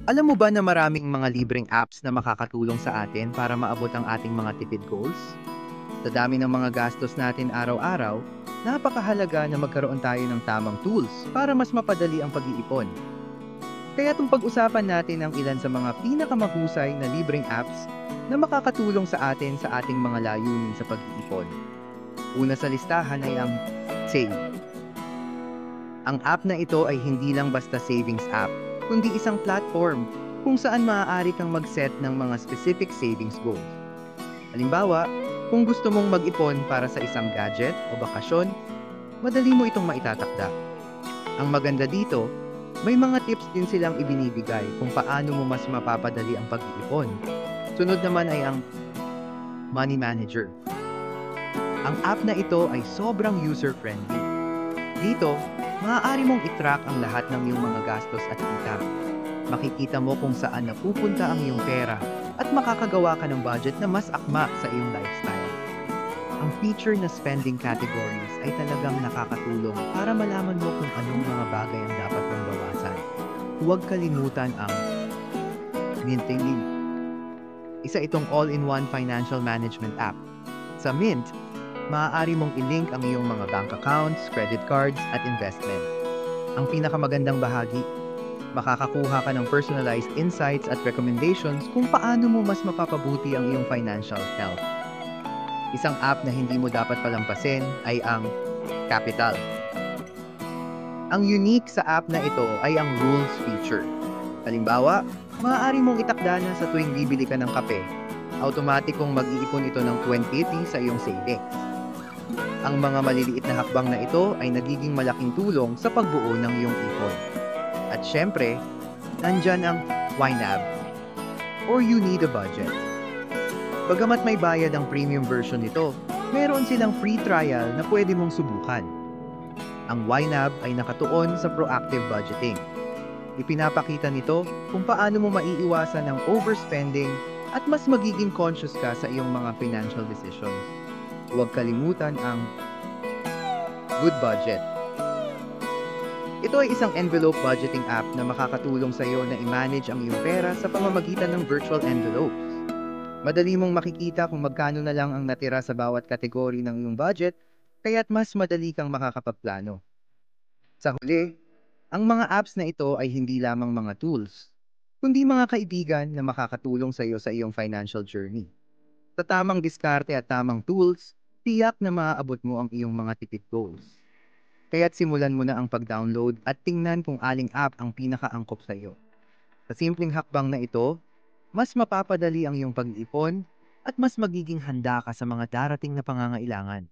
Alam mo ba na maraming mga libreng apps na makakatulong sa atin para maabot ang ating mga tipid goals? Sa dami ng mga gastos natin araw-araw, napakahalaga na magkaroon tayo ng tamang tools para mas mapadali ang pag-iipon. Kaya itong pag-usapan natin ang ilan sa mga pinakamahusay na libreng apps na makakatulong sa atin sa ating mga layunin sa pag-iipon. Una sa listahan ay ang Save. Ang app na ito ay hindi lang basta savings app, kundi isang platform kung saan maaari kang mag-set ng mga specific savings goals. Halimbawa, kung gusto mong mag-ipon para sa isang gadget o bakasyon, madali mo itong maitatakda. Ang maganda dito, may mga tips din silang ibinibigay kung paano mo mas mapapadali ang pag-iipon. Sunod naman ay ang Money Manager. Ang app na ito ay sobrang user-friendly. Dito, maaari mong i-track ang lahat ng iyong mga gastos at kita. Makikita mo kung saan napupunta ang iyong pera at makakagawa ka ng budget na mas akma sa iyong lifestyle. Ang feature na spending categories ay talagang nakakatulong para malaman mo kung anong mga bagay ang dapat mong bawasan. Huwag kalimutan ang Minting. Isa itong all-in-one financial management app. Sa Mint, maaari mong i-link ang iyong mga bank accounts, credit cards, at investment. Ang pinakamagandang bahagi, makakakuha ka ng personalized insights at recommendations kung paano mo mas mapapabuti ang iyong financial health. Isang app na hindi mo dapat palampasin ay ang Capital. Ang unique sa app na ito ay ang rules feature. Halimbawa, maaari mong itakda na sa tuwing bibili ka ng kape, automatikong mag-iipon ito ng 20 sa iyong savings. Ang mga maliliit na hakbang na ito ay nagiging malaking tulong sa pagbuo ng iyong ipon. At syempre, nandyan ang YNAB or You Need a Budget. Bagamat may bayad ang premium version nito, meron silang free trial na pwede mong subukan. Ang YNAB ay nakatuon sa proactive budgeting. Ipinapakita nito kung paano mo maiiwasan ang overspending at mas magiging conscious ka sa iyong mga financial decisions. Huwag kalimutan ang Good Budget. Ito ay isang envelope budgeting app na makakatulong sa iyo na i-manage ang iyong pera sa pamamagitan ng virtual envelopes. Madali mong makikita kung magkano na lang ang natira sa bawat kategory ng iyong budget, kaya't mas madali kang makakapagplano. Sa huli, ang mga apps na ito ay hindi lamang mga tools, kundi mga kaibigan na makakatulong sa iyo sa iyong financial journey. Sa tamang diskarte at tamang tools, tiyak na maaabot mo ang iyong mga tipid goals. Kaya't simulan mo na ang pag-download at tingnan kung aling app ang pinakaangkop sa iyo. Sa simpleng hakbang na ito, mas mapapadali ang iyong pag-ipon at mas magiging handa ka sa mga darating na pangangailangan.